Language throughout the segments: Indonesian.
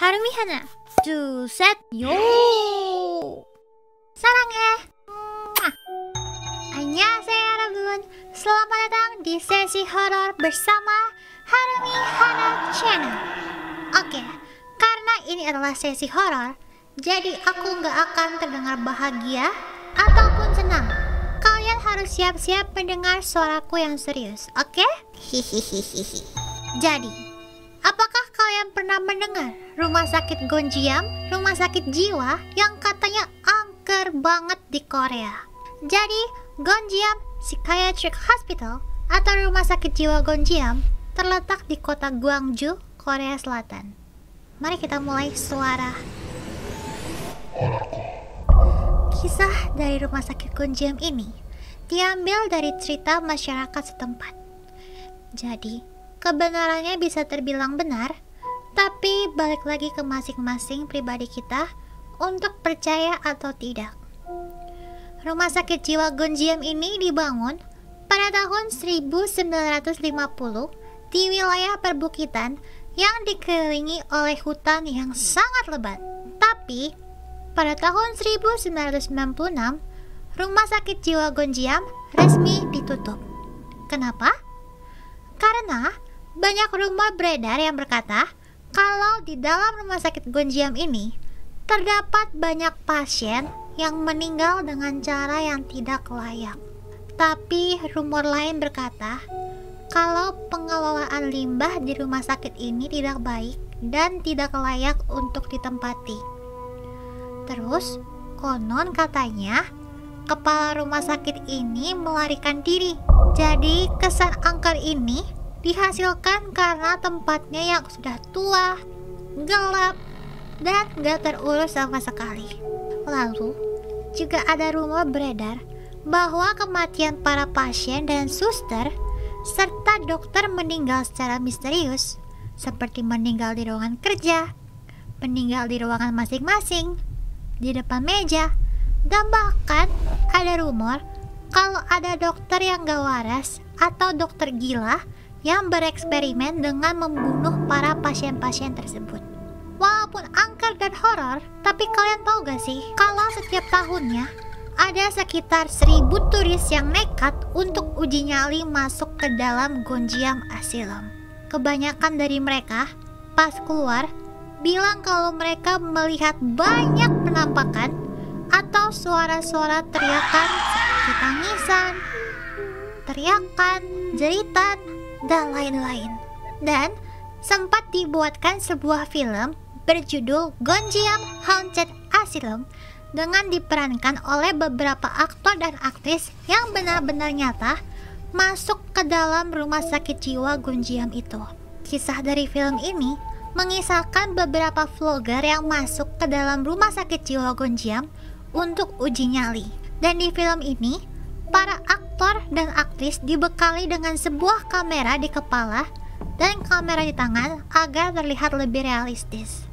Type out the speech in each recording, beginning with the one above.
하루미 하나, 둘, 셋, 요! 사랑해! 안녕하세요 여러분, selamat datang di sesi horor bersama Harumi Hana Channel. Oke, karena ini adalah sesi horor, jadi aku nggak akan terdengar bahagia ataupun senang. Kalian harus siap-siap mendengar suaraku yang serius, oke? Hihihihi. Jadi, apakah kalian pernah mendengar rumah sakit Gonjiam, rumah sakit jiwa yang katanya angker banget di Korea? Jadi, Gonjiam Psychiatric Hospital atau rumah sakit jiwa Gonjiam terletak di kota Gwangju, Korea Selatan. Mari kita mulai suara. Kisah dari rumah sakit Gonjiam ini diambil dari cerita masyarakat setempat. Jadi, kebenarannya bisa terbilang benar, tapi balik lagi ke masing-masing pribadi kita untuk percaya atau tidak. Rumah sakit jiwa Gonjiam ini dibangun pada tahun 1950 di wilayah perbukitan yang dikelilingi oleh hutan yang sangat lebat. Tapi, pada tahun 1996, rumah sakit jiwa Gonjiam resmi ditutup. Kenapa? Karena banyak rumor beredar yang berkata kalau di dalam rumah sakit Gonjiam ini terdapat banyak pasien yang meninggal dengan cara yang tidak layak. Tapi rumor lain berkata kalau pengelolaan limbah di rumah sakit ini tidak baik dan tidak layak untuk ditempati. Terus, konon katanya kepala rumah sakit ini melarikan diri. Jadi kesan angker ini dihasilkan karena tempatnya yang sudah tua, gelap, dan gak terurus sama sekali. Lalu, juga ada rumor beredar bahwa kematian para pasien dan suster serta dokter meninggal secara misterius, seperti meninggal di ruangan kerja, meninggal di ruangan masing-masing, di depan meja, dan bahkan ada rumor kalau ada dokter yang gak waras atau dokter gila yang bereksperimen dengan membunuh para pasien-pasien tersebut. Walaupun angker dan horor, tapi kalian tahu gak sih kalau setiap tahunnya ada sekitar 1000 turis yang nekat untuk uji nyali masuk ke dalam Gonjiam Asylum. Kebanyakan dari mereka pas keluar bilang kalau mereka melihat banyak penampakan atau suara-suara teriakan seperti tangisan, teriakan, jeritan, dan lain-lain. Dan sempat dibuatkan sebuah film berjudul Gonjiam Haunted Asylum dengan diperankan oleh beberapa aktor dan aktris yang benar-benar nyata masuk ke dalam rumah sakit jiwa Gonjiam itu. Kisah dari film ini mengisahkan beberapa vlogger yang masuk ke dalam rumah sakit jiwa Gonjiam untuk uji nyali. Dan di film ini, para aktor dan aktris dibekali dengan sebuah kamera di kepala dan kamera di tangan agar terlihat lebih realistis.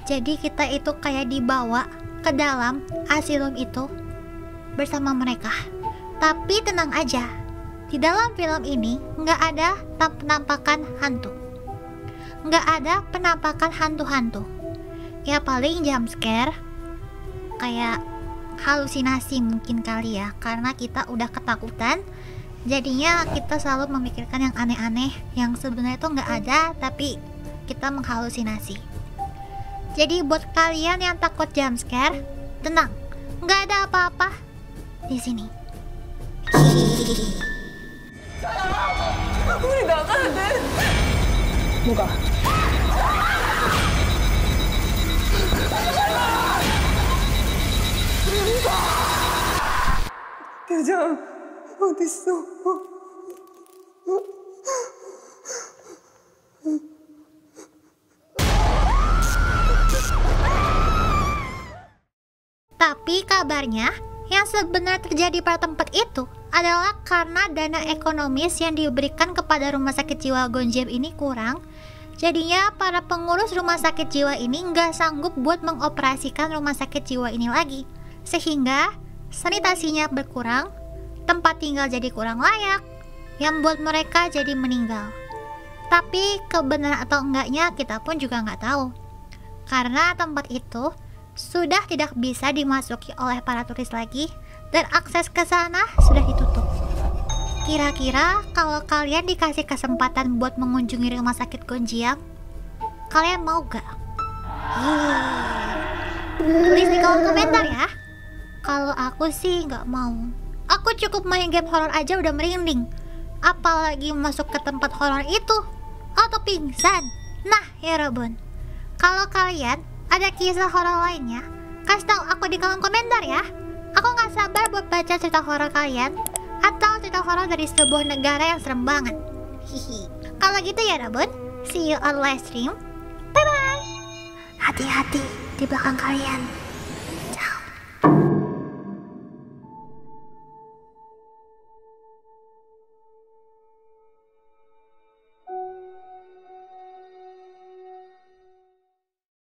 Jadi kita itu kayak dibawa ke dalam asylum itu bersama mereka. Tapi tenang aja, di dalam film ini nggak ada penampakan hantu, nggak ada penampakan hantu-hantu. Ya paling jump scare, kayak halusinasi mungkin kali ya, karena kita udah ketakutan. Jadinya kita selalu memikirkan yang aneh-aneh yang sebenarnya itu nggak ada, tapi kita menghalusinasi. Jadi buat kalian yang takut jump scare, tenang, nggak ada apa-apa di sini. 우리 나가야 돼. 뭐가? 대장 어딨어? Tapi kabarnya yang sebenarnya terjadi pada tempat itu adalah karena dana ekonomis yang diberikan kepada rumah sakit jiwa Gonjiam ini kurang. Jadinya para pengurus rumah sakit jiwa ini nggak sanggup buat mengoperasikan rumah sakit jiwa ini lagi. Sehingga sanitasinya berkurang, tempat tinggal jadi kurang layak, yang buat mereka jadi meninggal. Tapi kebenaran atau enggaknya kita pun juga nggak tahu. Karena tempat itu sudah tidak bisa dimasuki oleh para turis lagi dan akses ke sana sudah ditutup. Kira-kira kalau kalian dikasih kesempatan buat mengunjungi rumah sakit Gonjiam, kalian mau gak? Tulis di kolom komentar ya. Kalau aku sih nggak mau. Aku cukup main game horor aja udah merinding, apalagi masuk ke tempat horor itu atau pingsan. Nah ya Robun, kalau kalian ada kisah horor lainnya, kasih tahu aku di kolom komentar ya. Aku nggak sabar buat baca cerita horor kalian atau cerita horor dari sebuah negara yang serem banget. Hihi. Kalau gitu ya Robun, see you on live stream. Bye bye. Hati-hati di belakang kalian.